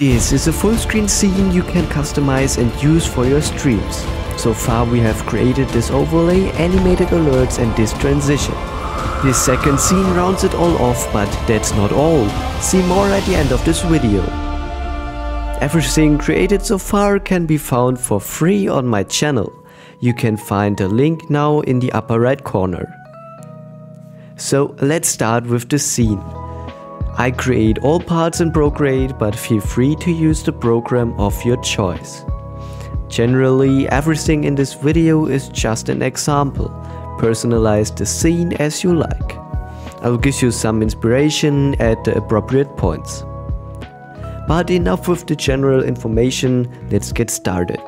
This is a full screen scene you can customize and use for your streams. So far we have created this overlay, animated alerts and this transition. This second scene rounds it all off, but that's not all. See more at the end of this video. Everything created so far can be found for free on my channel. You can find the link now in the upper right corner. So let's start with the scene. I create all parts in ProCreate, but feel free to use the program of your choice. Generally, everything in this video is just an example. Personalize the scene as you like. I will give you some inspiration at the appropriate points. But enough with the general information, let's get started.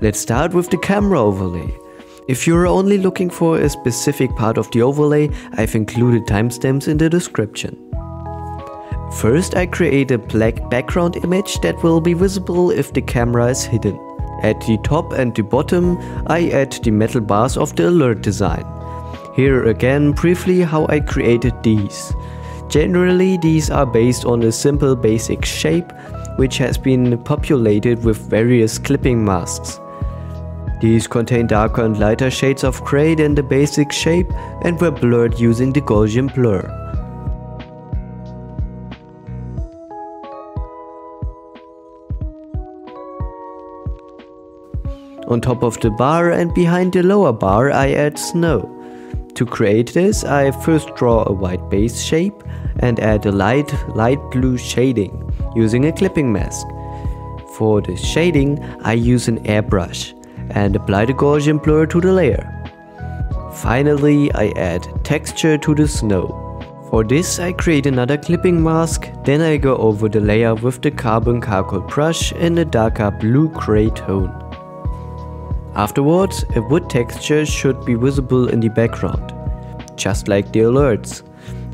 Let's start with the camera overlay. If you're only looking for a specific part of the overlay, I've included timestamps in the description. First, I create a black background image that will be visible if the camera is hidden. At the top and the bottom, I add the metal bars of the alert design. Here again briefly how I created these. Generally these are based on a simple basic shape which has been populated with various clipping masks. These contain darker and lighter shades of grey than the basic shape and were blurred using the Gaussian blur. On top of the bar and behind the lower bar I add snow. To create this, I first draw a white base shape and add a light blue shading using a clipping mask. For the shading, I use an airbrush and apply the Gaussian blur to the layer. Finally, I add texture to the snow. For this, I create another clipping mask, then I go over the layer with the carbon charcoal brush in a darker blue-gray tone. Afterwards, a wood texture should be visible in the background, just like the alerts.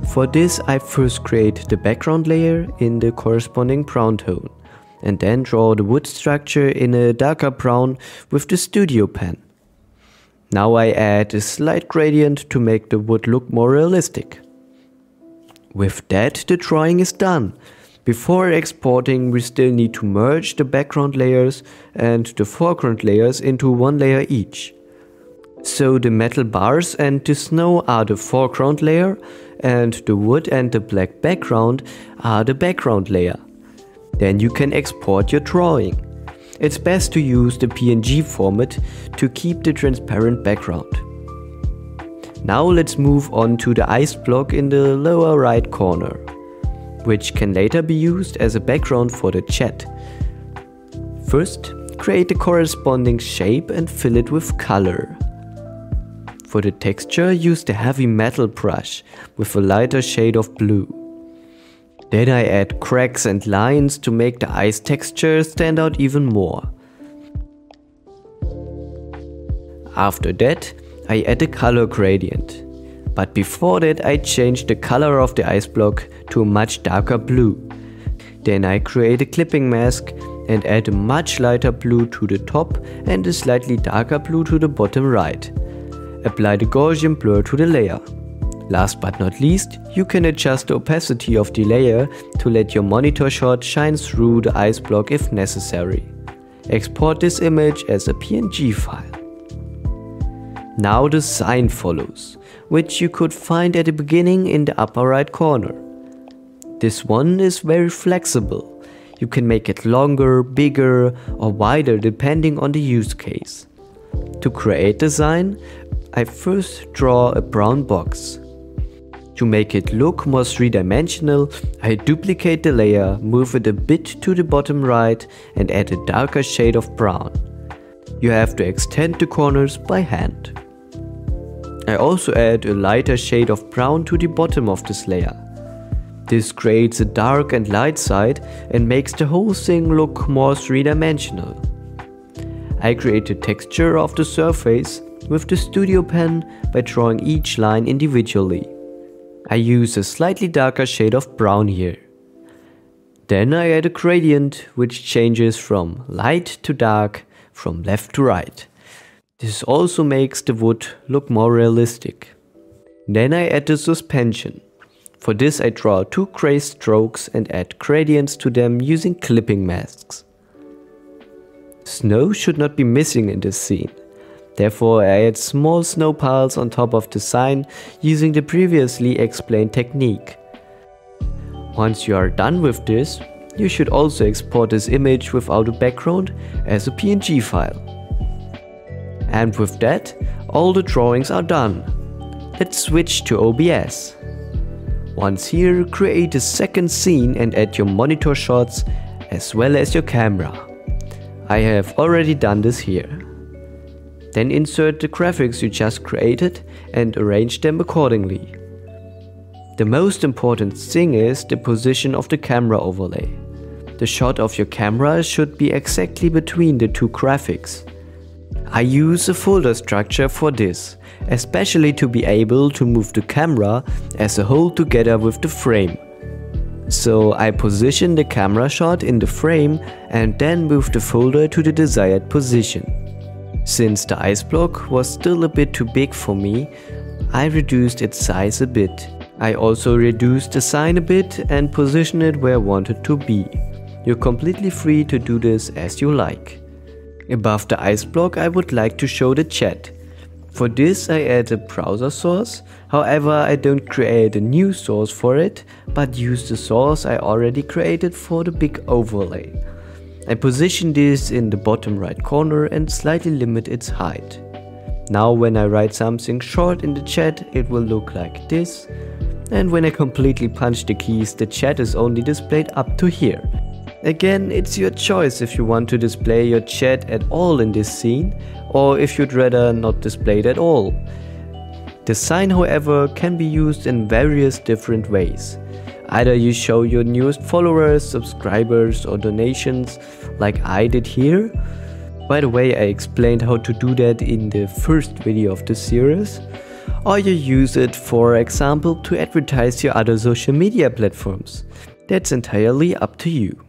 For this, I first create the background layer in the corresponding brown tone, and then draw the wood structure in a darker brown with the studio pen. Now I add a slight gradient to make the wood look more realistic. With that, the drawing is done. Before exporting, we still need to merge the background layers and the foreground layers into one layer each. So the metal bars and the snow are the foreground layer and the wood and the black background are the background layer. Then you can export your drawing. It's best to use the PNG format to keep the transparent background. Now let's move on to the ice block in the lower right corner, which can later be used as a background for the chat. First, create the corresponding shape and fill it with color. For the texture, use the heavy metal brush with a lighter shade of blue. Then I add cracks and lines to make the ice texture stand out even more. After that, I add a color gradient. But before that, I change the color of the ice block to a much darker blue. Then I create a clipping mask and add a much lighter blue to the top and a slightly darker blue to the bottom right. Apply the Gaussian blur to the layer. Last but not least, you can adjust the opacity of the layer to let your monitor shot shine through the ice block if necessary. Export this image as a PNG file. Now the sign follows, which you could find at the beginning in the upper right corner. This one is very flexible. You can make it longer, bigger or wider depending on the use case. To create the sign, I first draw a brown box. To make it look more three-dimensional, I duplicate the layer, move it a bit to the bottom right and add a darker shade of brown. You have to extend the corners by hand. I also add a lighter shade of brown to the bottom of this layer. This creates a dark and light side and makes the whole thing look more three-dimensional. I create the texture of the surface with the studio pen by drawing each line individually. I use a slightly darker shade of brown here. Then I add a gradient which changes from light to dark, from left to right. This also makes the wood look more realistic. Then I add the suspension. For this I draw 2 gray strokes and add gradients to them using clipping masks. Snow should not be missing in this scene. Therefore I add small snow piles on top of the sign using the previously explained technique. Once you are done with this, you should also export this image without a background as a PNG file. And with that, all the drawings are done. Let's switch to OBS. Once here, create a second scene and add your monitor shots as well as your camera. I have already done this here. Then insert the graphics you just created and arrange them accordingly. The most important thing is the position of the camera overlay. The shot of your camera should be exactly between the 2 graphics. I use a folder structure for this, especially to be able to move the camera as a whole together with the frame. So I position the camera shot in the frame and then move the folder to the desired position. Since the ice block was still a bit too big for me, I reduced its size a bit. I also reduced the sign a bit and positioned it where I wanted to be. You're completely free to do this as you like. Above the ice block I would like to show the chat. For this I add a browser source, however I don't create a new source for it, but use the source I already created for the big overlay. I position this in the bottom right corner and slightly limit its height. Now when I write something short in the chat it will look like this, and when I completely punch the keys the chat is only displayed up to here. Again, it's your choice if you want to display your chat at all in this scene, or if you'd rather not display it at all. The sign, however, can be used in various different ways. Either you show your newest followers, subscribers or donations, like I did here. By the way, I explained how to do that in the first video of the series. Or you use it, for example, to advertise your other social media platforms. That's entirely up to you.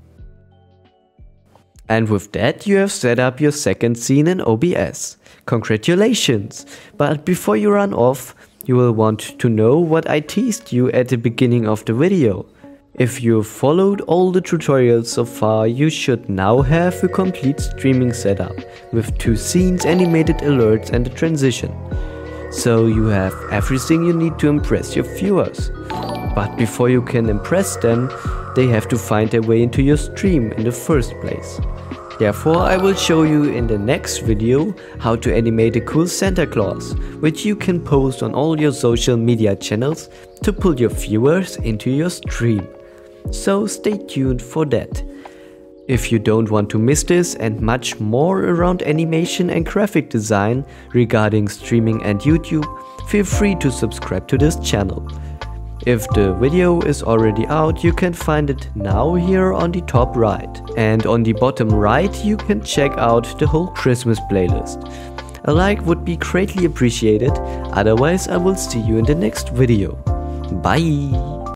And with that you have set up your second scene in OBS. Congratulations! But before you run off, you will want to know what I teased you at the beginning of the video. If you followed all the tutorials so far, you should now have a complete streaming setup with 2 scenes, animated alerts and a transition. So you have everything you need to impress your viewers. But before you can impress them, they have to find their way into your stream in the first place. Therefore, I will show you in the next video how to animate a cool Santa Claus, which you can post on all your social media channels to pull your viewers into your stream. So stay tuned for that. If you don't want to miss this and much more around animation and graphic design regarding streaming and YouTube, feel free to subscribe to this channel. If the video is already out, you can find it now here on the top right. And on the bottom right you can check out the whole Christmas playlist. A like would be greatly appreciated, otherwise I will see you in the next video. Bye!